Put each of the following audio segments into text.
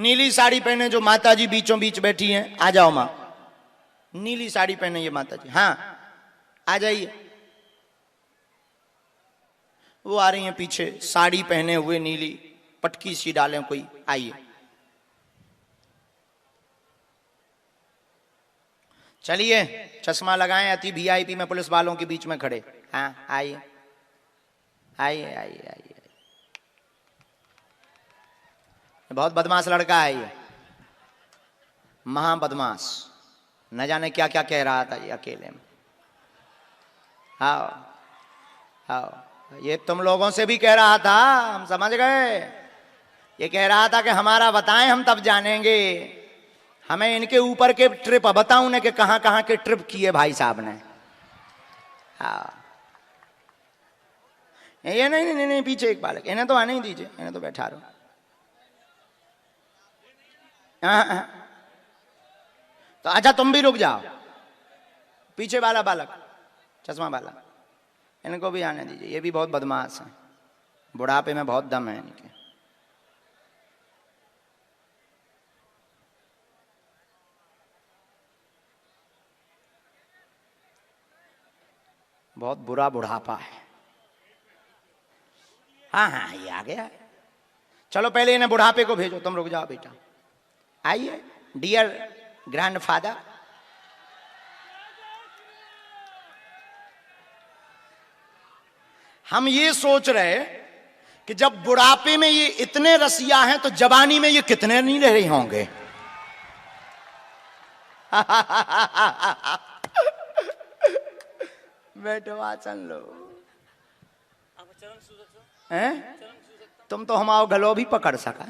नीली साड़ी पहने जो माता जी बीचों बीच बैठी हैं, आ जाओ माँ। नीली साड़ी पहने ये माता जी, हाँ आ जाइए। वो आ रही हैं पीछे, साड़ी पहने हुए नीली, पटकी सी डालें कोई, आइए। चलिए चश्मा लगाएं, अति वीआईपी में पुलिस वालों के बीच में खड़े। हाँ आइए आइए आइए आइए। बहुत बदमाश लड़का है ये, महा बदमाश, न जाने क्या क्या कह रहा था ये अकेले में। आओ आओ, ये तुम लोगों से भी कह रहा था, हम समझ गए। ये कह रहा था कि हमारा बताएं हम तब जानेंगे। हमें इनके ऊपर के ट्रिप बताऊं ना कि कहां कहां के ट्रिप किए भाई साहब ने। हाँ ये नहीं नहीं नहीं, पीछे एक बालक, इन्हें तो आने ही दीजिए, इन्हें तो बैठा रहो। तो अच्छा तुम भी रुक जाओ, पीछे वाला बालक चश्मा वाला, इनको भी आने दीजिए, ये भी बहुत बदमाश है, बुढ़ापे में बहुत दम है इनके। बहुत बुरा बुढ़ापा है। हाँ हाँ ये आ गया है। चलो पहले इन्हें बुढ़ापे को भेजो, तुम रुक जाओ बेटा। आइए डियर ग्रैंडफादर। हम ये सोच रहे कि जब बुढ़ापे में ये इतने रसिया हैं तो जवानी में ये कितने नहीं रह रहे होंगे। बैठो आसन लो। हैं? तुम तो हमारा गलो भी पकड़ सका।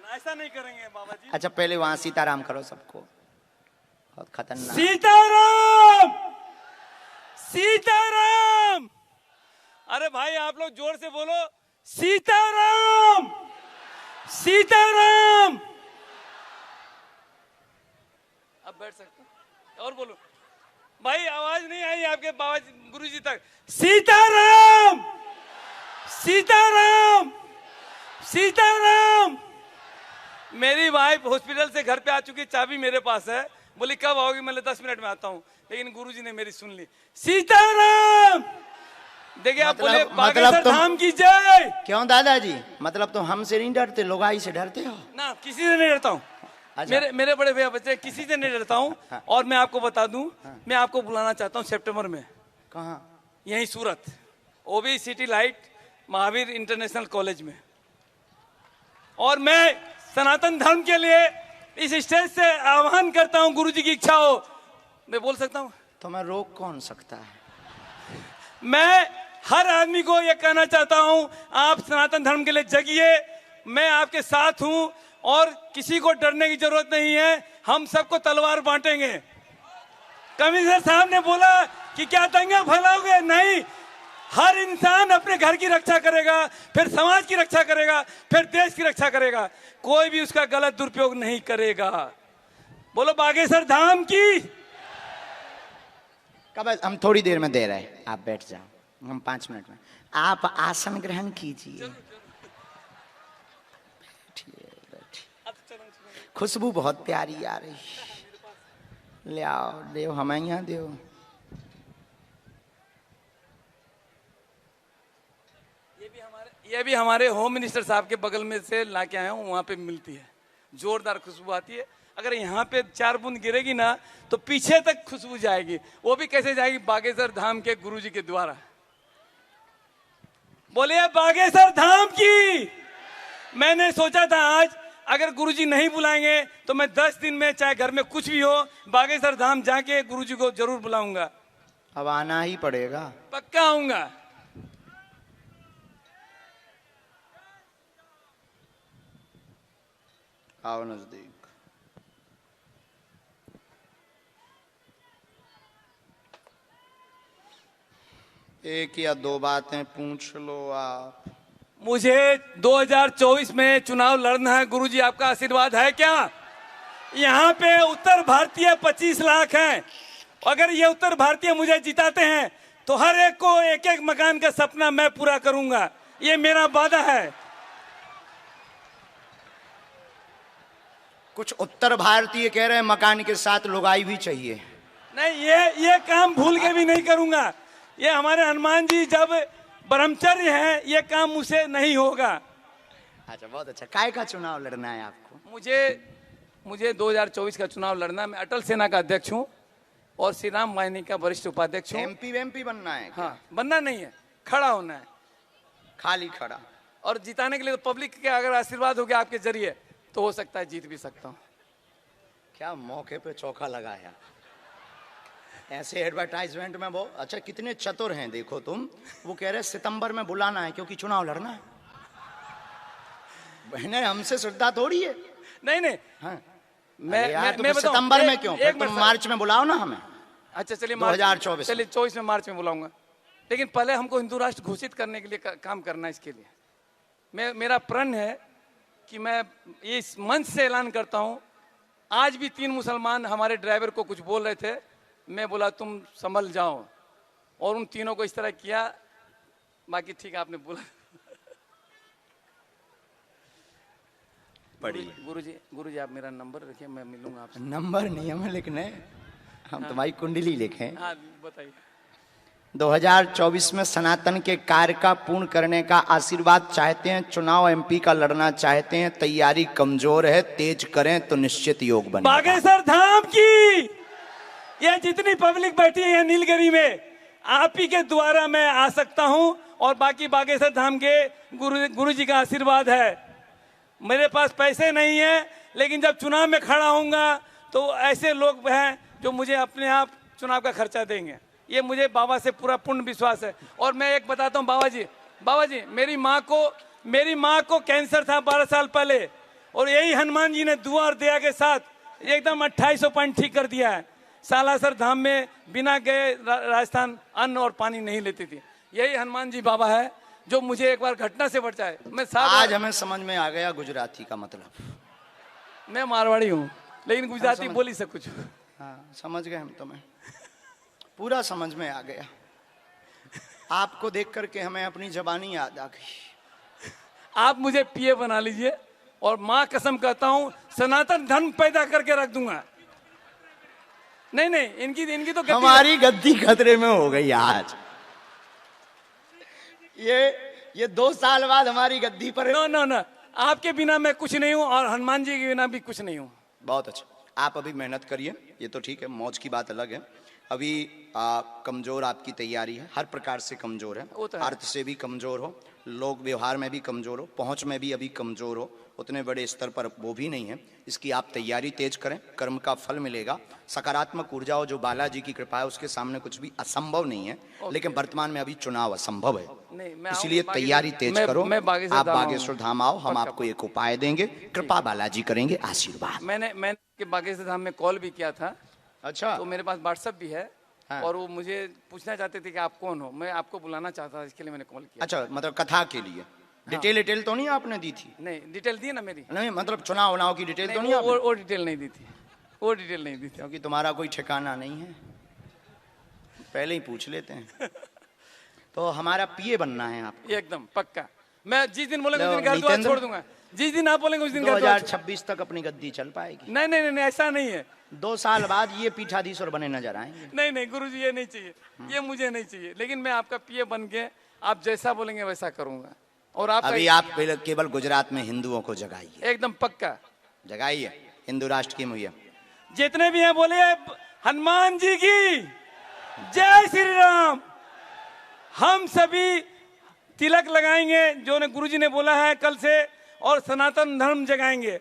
ऐसा नहीं करेंगे बाबा जी। अच्छा पहले वहां सीताराम करो सबको, बहुत खतरनाक। सीताराम सीताराम। अरे भाई आप लोग जोर से बोलो, सीताराम सीताराम। अब बैठ सकते हैं और बोलो भाई, आवाज नहीं आई आपके बाबा गुरुजी तक। सीताराम सीताराम सीताराम। मेरी वाइफ हॉस्पिटल से घर पे आ चुकी, चाबी मेरे पास है, बोली कब आओगी, मैं 10 मिनट में आता हूँ, लेकिन गुरुजी ने मेरी सुन ली। सीताराम। देखिए आप बोले बागेश्वर धाम की जय। क्यों दादाजी, मतलब तुम हमसे नहीं डरते, लोगाई से डरते हो ना? किसी से नहीं डरता हूँ। अच्छा। मेरे बड़े भैया बच्चे, किसी से नहीं डरता हूँ। हाँ। और मैं आपको बता दूं, हाँ। मैं आपको बुलाना चाहता हूँ सितंबर में। कहाँ? यहीं सूरत, ओबी city light Mahavir international college में। और मैं सनातन धर्म के लिए इस स्टेज से आह्वान करता हूँ, गुरुजी की इच्छा हो मैं बोल सकता हूँ। तो मैं रोक कौन सकता है? मैं हर आदमी को यह कहना चाहता हूँ, आप सनातन धर्म के लिए जगिए, मैं आपके साथ हूँ और किसी को डरने की जरूरत नहीं है। हम सबको तलवार बांटेंगे। कमिश्नर साहब ने बोला कि क्या दंगा फैलाओगे? नहीं, हर इंसान अपने घर की रक्षा करेगा, फिर समाज की रक्षा करेगा, फिर देश की रक्षा करेगा। कोई भी उसका गलत दुरुपयोग नहीं करेगा। बोलो बागेश्वर धाम की। कब? हम थोड़ी देर में दे रहे हैं, आप बैठ जाओ, हम 5 मिनट में। आप आसन ग्रहण कीजिए, खुशबू बहुत प्यारी आ रही, ले आओ, देव हमें यहाँ देव। ये भी हमारे होम मिनिस्टर साहब के बगल में से ला के आया हूँ, वहाँ पे मिलती है, जोरदार खुशबू आती है। अगर यहाँ पे 4 बूंद गिरेगी ना तो पीछे तक खुशबू जाएगी। वो भी कैसे जाएगी? बागेश्वर धाम के गुरुजी के द्वारा। बोलिए बागेश्वर धाम की। मैंने सोचा था आज अगर गुरुजी नहीं बुलाएंगे तो मैं 10 दिन में, चाहे घर में कुछ भी हो, बागेश्वर धाम जाके गुरुजी को जरूर बुलाऊंगा। अब आना ही पड़ेगा, पक्का आऊंगा। आओ नजदीक। एक या 2 बातें पूछ लो आप। मुझे 2024 में चुनाव लड़ना है, गुरुजी आपका आशीर्वाद है क्या? यहाँ पे उत्तर भारतीय 25 लाख हैं। अगर ये उत्तर भारतीय मुझे जिताते हैं तो हर एक को एक एक मकान का सपना मैं पूरा करूंगा, ये मेरा वादा है। कुछ उत्तर भारतीय कह रहे हैं मकान के साथ लुगाई भी चाहिए। नहीं, ये काम भूल के भी नहीं करूंगा। ये हमारे हनुमान जी जब ब्रह्मचर्य हैं, ये काम मुझसे नहीं होगा। अच्छा, बहुत अच्छा। काय का चुनाव लड़ना है आपको? मुझे 2024 का चुनाव लड़ना है। मैं अटल सेना का अध्यक्ष हूँ और श्री राम वाहिनी का वरिष्ठ उपाध्यक्ष हूँ। एमपी बनना है? हाँ, बनना नहीं है, खड़ा होना है, खाली खड़ा। और जिताने के लिए तो पब्लिक के अगर आशीर्वाद हो गया आपके जरिए तो हो सकता है जीत भी सकता हूँ। क्या मौके पे चौका लगाया। ऐसे एडवर्टाइजमेंट में वो अच्छा, कितने चतुर हैं देखो तुम। वो कह रहे सितंबर में बुलाना है क्योंकि चुनाव लड़ना है। बहने हमसे श्रद्धा थोड़ी है। नहीं हाँ। मैं सितंबर में क्यों? तुम मार्च में बुलाओ ना हमें। अच्छा चलिए, 2024 चलिए 24 में मार्च में बुलाऊंगा, लेकिन पहले हमको हिंदू राष्ट्र घोषित करने के लिए काम करना है। इसके लिए मेरा प्रण है कि मैं इस मंच से ऐलान करता हूं। आज भी 3 मुसलमान हमारे ड्राइवर को कुछ बोल रहे थे, मैं बोला तुम संभल जाओ, और उन तीनों को इस तरह किया। बाकी ठीक है, आपने बोला। गुरुजी आप मेरा नंबर रखिए, मैं मिलूंगा आपसे। नंबर नहीं हमें लिखने, हम तुम्हारी कुंडली लिखें। हाँ बताइए। 2024 में सनातन के कार्य का पूर्ण करने का आशीर्वाद चाहते हैं, चुनाव एमपी का लड़ना चाहते हैं, तैयारी कमजोर है, तेज करें तो निश्चित योग बने। बागेश्वर धाम की ये जितनी पब्लिक बैठी है नीलगिरी में, आप ही के द्वारा मैं आ सकता हूं, और बाकी बागेश्वर धाम के गुरु जी का आशीर्वाद है। मेरे पास पैसे नहीं है, लेकिन जब चुनाव में खड़ा होऊंगा तो ऐसे लोग हैं जो मुझे अपने आप चुनाव का खर्चा देंगे। ये मुझे बाबा से पूरा पूर्ण विश्वास है। और मैं एक बताता हूँ, बाबा जी मेरी माँ को कैंसर था 12 साल पहले, और यही हनुमान जी ने दुआ और दया के साथ एकदम 2800 पॉइंट ठीक कर दिया है। सालासर धाम में बिना गए राजस्थान अन्न और पानी नहीं लेती थी। यही हनुमान जी बाबा है जो मुझे एक बार घटना से बचाए। आज हमें समझ में आ गया गुजराती का मतलब। मैं मारवाड़ी हूँ, लेकिन गुजराती बोली सब कुछ। हाँ, समझ गए हम तुम्हें, पूरा समझ में आ गया। आपको देख करके हमें अपनी जबानी याद आ गई। आप मुझे पीए बना लीजिए, और माँ कसम कहता हूँ सनातन धर्म पैदा करके रख दूंगा। नहीं, इनकी तो हमारी गद्दी खतरे में हो गई आज। ये 2 साल बाद हमारी गद्दी पर। नो, आपके बिना मैं कुछ नहीं हूँ, और हनुमान जी के बिना भी कुछ नहीं हूँ। बहुत अच्छा, आप अभी मेहनत करिए, ये तो ठीक है, मौज की बात अलग है। अभी कमजोर आपकी तैयारी है, हर प्रकार से कमजोर है। अर्थ से भी कमजोर हो, लोग व्यवहार में भी कमजोर हो, पहुंच में भी अभी कमजोर हो, उतने बड़े स्तर पर वो भी नहीं है। इसकी आप तैयारी तेज करें, कर्म का फल मिलेगा। सकारात्मक ऊर्जा हो, जो बालाजी की कृपा है, उसके सामने कुछ भी असंभव नहीं है। लेकिन वर्तमान में अभी चुनाव असंभव है, इसलिए तैयारी तेज करो। आप बागेश्वर धाम आओ, हम आपको एक उपाय देंगे, कृपा बालाजी करेंगे, आशीर्वाद। मैंने बागेश्वर धाम में कॉल भी किया था। अच्छा, तो मेरे पास व्हाट्सएप भी है। हाँ। और वो मुझे पूछना चाहते थे कि आप कौन हो, मैं आपको बुलाना चाहता था, इसके लिए मैंने कॉल किया। अच्छा, मतलब कथा के लिए। हाँ। डिटेल तो नहीं आपने दी थी? नहीं, डिटेल दी ना मेरी। नहीं, मतलब चुनाव की डिटेल तो नहीं आपने? वो डिटेल नहीं दी थी, वो डिटेल नहीं दी थी। क्योंकि तुम्हारा कोई ठिकाना नहीं है, पहले ही पूछ लेते हैं। तो हमारा पीए बनना है आपको? एकदम पक्का। मैं जिस दिन बोलेंगे उस दिन घर द्वार छोड़ दूंगा। जिस दिन आप बोलेंगे उस दिन 2026 तक अपनी गद्दी चल पाएगी? नहीं, ऐसा नहीं है। 2 साल बाद ये पीठाधीश्वर बने नजर आएंगे। नहीं गुरुजी, ये नहीं चाहिए, ये मुझे नहीं चाहिए। लेकिन मैं आपका पीए बन के आप जैसा बोलेंगे वैसा करूंगा। और आप अभी आप केवल गुजरात में हिंदुओं को जगाइए। एकदम पक्का जगाइए, हिंदू राष्ट्र की मुहिम। जितने भी हैं बोले हनुमान जी की जय श्री राम। हम सभी तिलक लगाएंगे जो ने गुरुजी ने बोला है कल से, और सनातन धर्म जगाएंगे।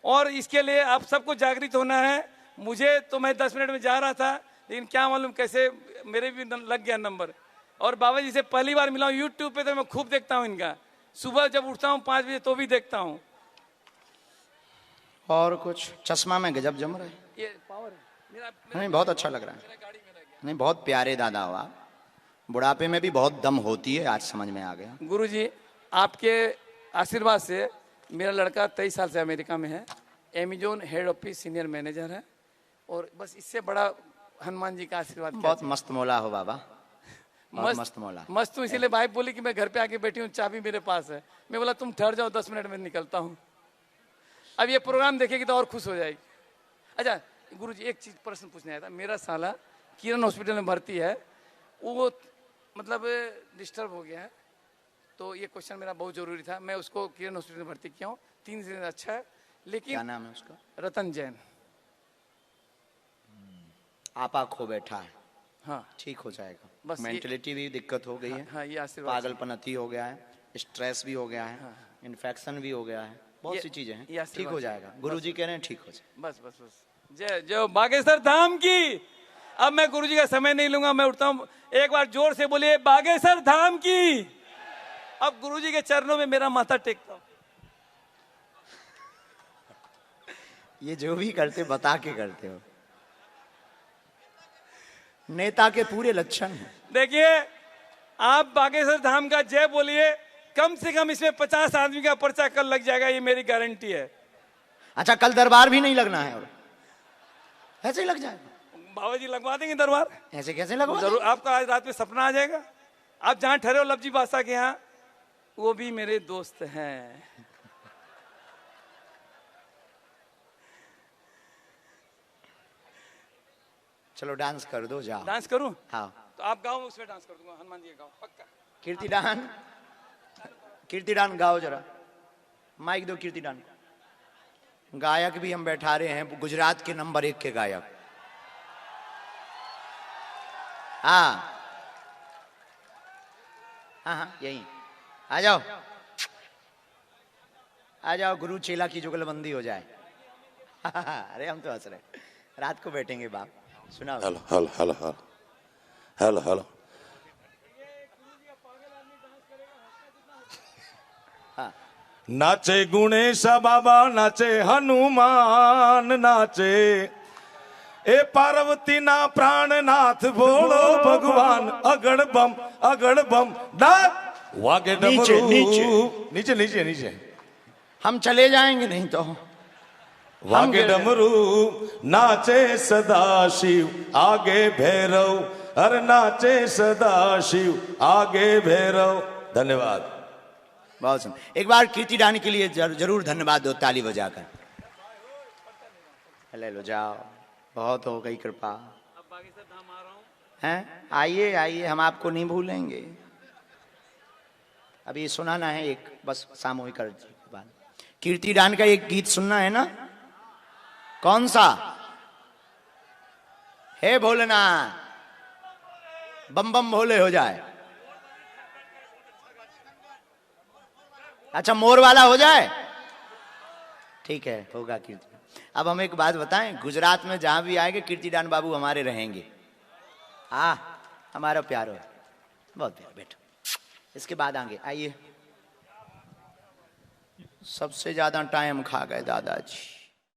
और इसके लिए आप सबको जागृत होना है। मुझे तो मैं 10 मिनट में जा रहा था, लेकिन क्या मालूम कैसे मेरे भी लग गया नंबर। और बाबा जी से पहली बार मिला हूँ यूट्यूब पे, तो मैं खूब देखता हूँ इनका। सुबह जब उठता हूँ 5 बजे तो भी देखता हूँ। और कुछ चश्मा में गजब जम रहा है, ये पावर है मेरा। नहीं, बहुत अच्छा लग रहा है। नहीं, बहुत प्यारे दादा हो आप। बुढ़ापे में भी बहुत दम होती है, आज समझ में आ गया। गुरुजी आपके आशीर्वाद से मेरा लड़का 23 साल से अमेरिका में है, Amazon head office senior manager है। और बस इससे बड़ा हनुमान जी का आशीर्वाद। बहुत मस्त मौला हो बाबा, मस्त मौला। मस्त हूँ, इसीलिए भाई बोली कि मैं घर पे आके बैठी हूँ, चाबी मेरे पास है। मैं बोला तुम ठहर जाओ, 10 मिनट में निकलता हूँ। अब ये प्रोग्राम देखेगी तो और खुश हो जाएगी। अच्छा गुरुजी, एक चीज प्रश्न पूछने आया था। मेरा साला किरण हॉस्पिटल में भर्ती है, वो मतलब डिस्टर्ब हो गया है, तो ये क्वेश्चन मेरा बहुत जरूरी था। मैं उसको किरण हॉस्पिटल में भर्ती किया हूँ, 3 दिन अच्छा है, लेकिन क्या नाम है उसका? रतन जैन। आपा खो बैठा है। हाँ ठीक हो जाएगा। बस मेंटलिटी भी दिक्कत हो गई है। हाँ, ये आशीर्वाद। पागलपन अति हो गया है, स्ट्रेस भी हो गया है, इन्फेक्शन भी हो गया है, बहुत सी चीजें हैं। ठीक हो जाएगा, गुरुजी कह रहे हैं ठीक हो जाए। बस बस बस, जय जय बागेश्वर धाम की। अब मैं गुरुजी का समय नहीं लूंगा, मैं उठता हूँ। एक बार जोर से बोलिए बागेश्वर धाम की। अब गुरुजी के चरणों में मेरा माथा टेकता हूँ। ये जो भी करते बता के करते हो, नेता के पूरे लक्षण हैं। देखिए, आप बागेश्वर धाम का जय बोलिए, कम से कम इसमें 50 आदमी का पर्चा कल लग जाएगा, ये मेरी गारंटी है। अच्छा, कल दरबार भी नहीं लगना है और ऐसे ही लग जाएगा? बाबा जी लगवा देंगे दरबार। ऐसे कैसे लगवा? जरूर, आपका आज रात में सपना आ जाएगा। आप जहां ठहरे हो लवजी बादशाह के यहाँ, वो भी मेरे दोस्त हैं। चलो डांस कर दो, जाओ। डांस करूं? हाँ। तो आप गाओ, मैं उसमें डांस कर दूंगा। हनुमान जी का गाओ पक्का। कीर्तिदान, कीर्तिदान गाओ जरा, माइक दो कीर्तिदान को। गायक भी हम बैठा रहे हैं, गुजरात के नंबर 1 के गायक। हाँ हाँ हाँ, यही आ जाओ, आ जाओ, गुरु चेला की जुगलबंदी हो जाए। अरे हम तो हंस रहे, रात को बैठेंगे बाप, सुनाओ। Hello hello hello hello hello hello. हाँ। नाचे गुणेश बाबा, नाचे हनुमान, नाचे ए पार्वती ना प्राणनाथ, बोलो भगवान अगड़ बम नाथ वागे नीचे, डमरू। नीचे। नीचे नीचे नीचे। हम चले जाएंगे नहीं तो। वागे डमरू नाचे सदा शिव, आगे भैरव, अरे नाचे सदा शिव, आगे भैरव। धन्यवाद। बहुत सुंदर। एक बार कीर्तिदान के लिए जरूर धन्यवाद दो, ताली बजाकर। ले लो, जाओ, बहुत हो गई कृपा। अब बागेश्वर धाम आ रहा हूँ। हैं? आइए आइए, हम आपको नहीं भूलेंगे। अभी सुनाना है एक, बस सामूहिक अर्जी के बाद कीर्तिदान का एक गीत सुनना है ना। कौन सा? हे भोलेनाथ, बम बम भोले हो जाए। अच्छा, मोर वाला हो जाए, ठीक है, होगा कीर्तिदान। अब हम एक बात बताएं, गुजरात में जहां भी आएंगे कीर्तिदान बाबू हमारे रहेंगे। हमारा प्यारो है, बहुत प्यार। बैठो, इसके बाद आगे आइए। सबसे ज्यादा टाइम खा गए दादाजी।